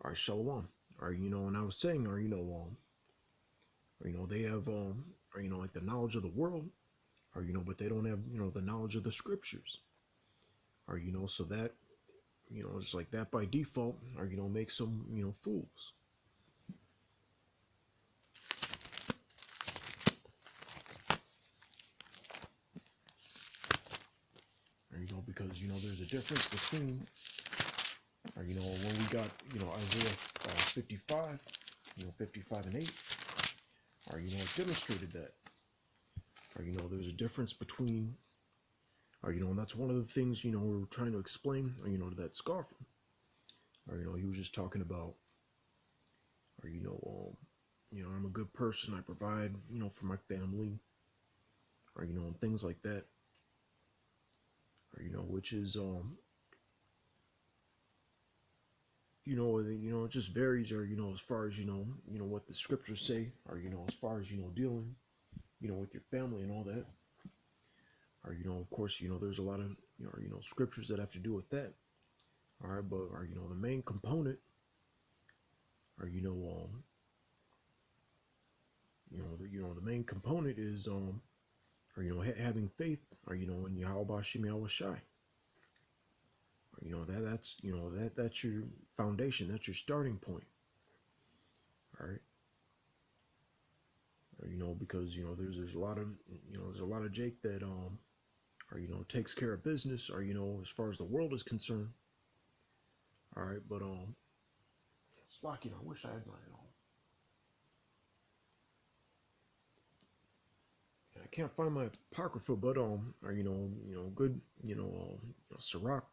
All right, shalom. Or and I was saying, they have like the knowledge of the world, or but they don't have the knowledge of the scriptures, or so that it's like that by default, or makes them fools. Or, because there's a difference between, or when we got Isaiah 55, 55 and 8, or it demonstrated that, or there's a difference between, or and that's one of the things we're trying to explain, to that scoffer, or he was just talking about, or I'm a good person, I provide for my family, or and things like that, or which is it just varies, or as far as what the scriptures say, or as far as dealing with your family and all that, or of course there's a lot of scriptures that have to do with that. All right, but or the main component, or the main component is or having faith, or in Yahweh Shem Yahweh Shai. Or, that's your foundation, that's your starting point. All right. Or, because there's a lot of there's a lot of Jake that or takes care of business, or as far as the world is concerned. All right, but it's like I wish I had my I can't find my apocrypha, but or good Sirach,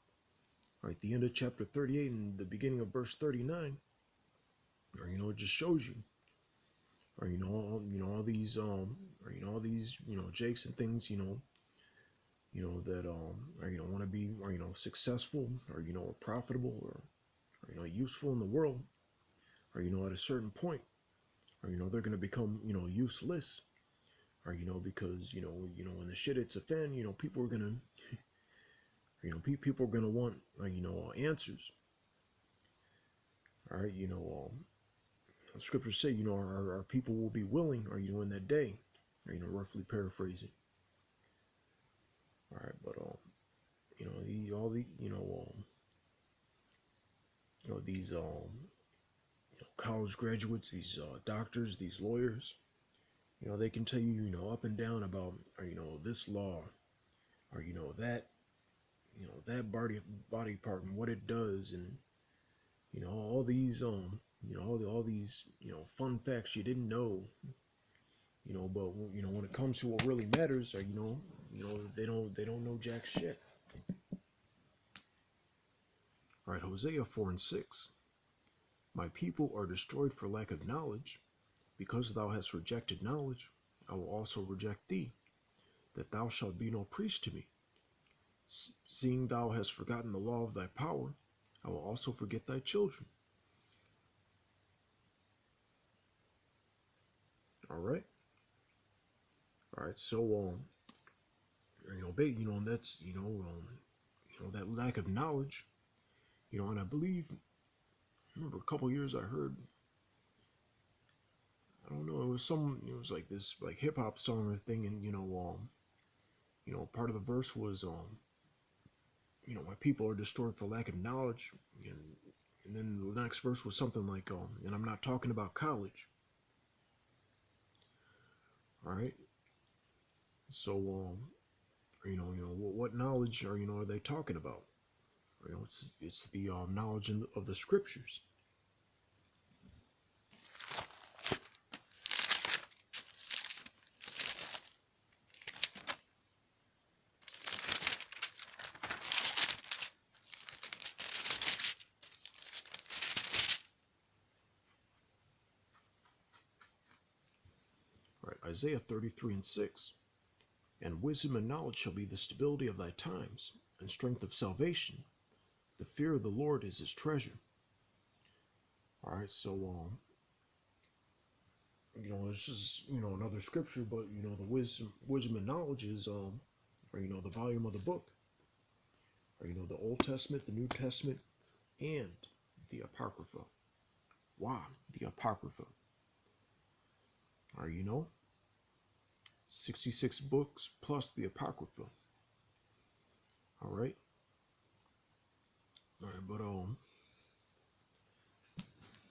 right, the end of chapter 38 and the beginning of verse 39, or it just shows you, or all these or all these Jakes and things, that or want to be, or successful, or or profitable, or useful in the world, or at a certain point, or they're going to become useless, or because when the shit hits a fan, people are gonna people are gonna want answers. All right, scriptures say our people will be willing, or in that day, or roughly paraphrasing. All right, but all the these college graduates, these doctors, these lawyers, they can tell you up and down about, or this law, or that that body part and what it does, and all these all these fun facts you didn't know, but when it comes to what really matters, or they don't know jack shit. All right, Hosea 4 and 6. My people are destroyed for lack of knowledge. Because thou hast rejected knowledge, I will also reject thee, that thou shalt be no priest to me. Seeing thou hast forgotten the law of thy power, I will also forget thy children. All right. All right. So and that's that lack of knowledge, and I believe, I remember a couple years I heard, I don't know, it was like this like hip hop song or thing, and part of the verse was my people are destroyed for lack of knowledge, and then the next verse was something like and I'm not talking about college. All right. So what knowledge are they talking about? It's the knowledge of the scriptures. All right, Isaiah 33 and 6. And wisdom and knowledge shall be the stability of thy times, and strength of salvation. The fear of the Lord is his treasure. All right, so this is another scripture, but the wisdom and knowledge is or the volume of the book, or the Old Testament, the New Testament, and the Apocrypha. Why? The Apocrypha. All right, 66 books plus the Apocrypha. All right. All right, but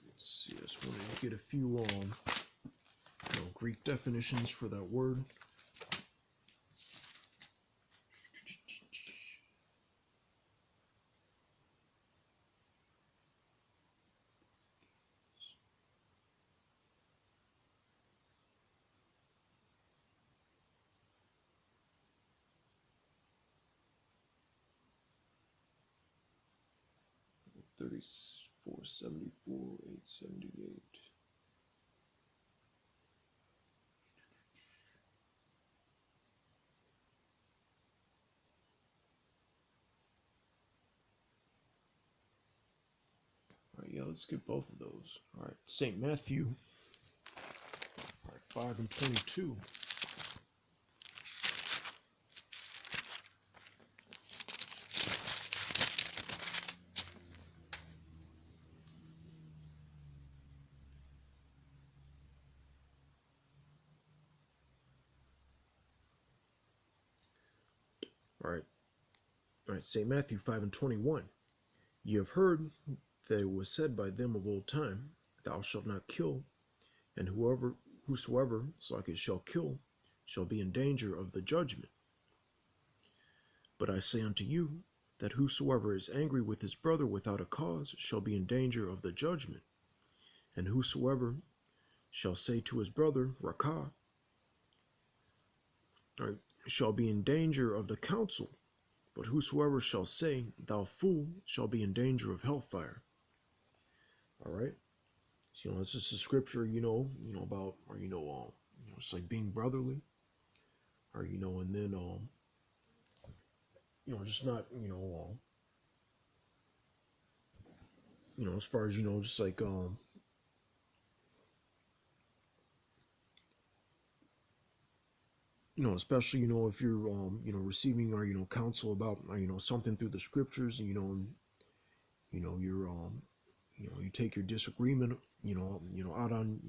let's see. I just wanted to get a few Greek definitions for that word. $34.74, $8.78. All right, yeah, let's get both of those. All right, St. Matthew. All right, 5 and 22. All right, St. Matthew 5 and 21. Ye have heard that it was said by them of old time, Thou shalt not kill, and whosoever like it shall kill, shall be in danger of the judgment. But I say unto you, that whosoever is angry with his brother without a cause shall be in danger of the judgment. And whosoever shall say to his brother, Rakah, shall be in danger of the council. But whosoever shall say, Thou fool, shall be in danger of hellfire. All right. So, it's just a scripture, about, or, it's like being brotherly, or, and then, just not, as far as, just like, especially, if you're, receiving or, counsel about, something through the scriptures, and, you're, you take your disagreement, out on,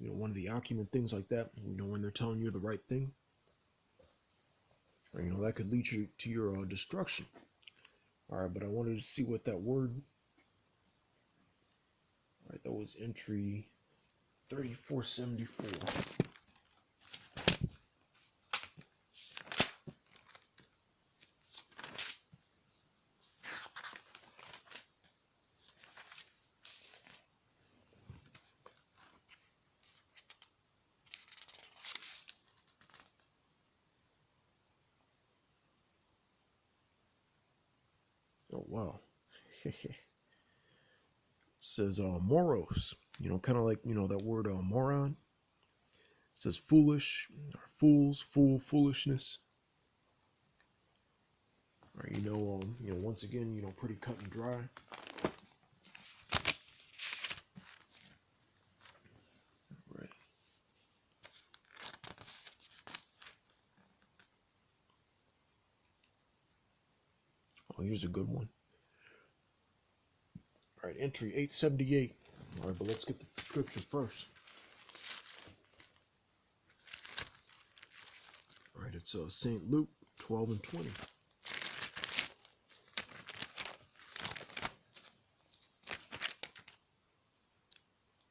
one of the argument, things like that, when they're telling you the right thing, or, that could lead you to your destruction. All right, but I wanted to see what that word, all right, that was entry 3474. Oh, wow. It says moros, kind of like, that word moron. It says foolish, or fools, foolishness. All right, once again, pretty cut and dry. Right. Oh, here's a good one. All right, entry 878. All right, but let's get the scripture first. All right, it's St. Luke 12 and 20.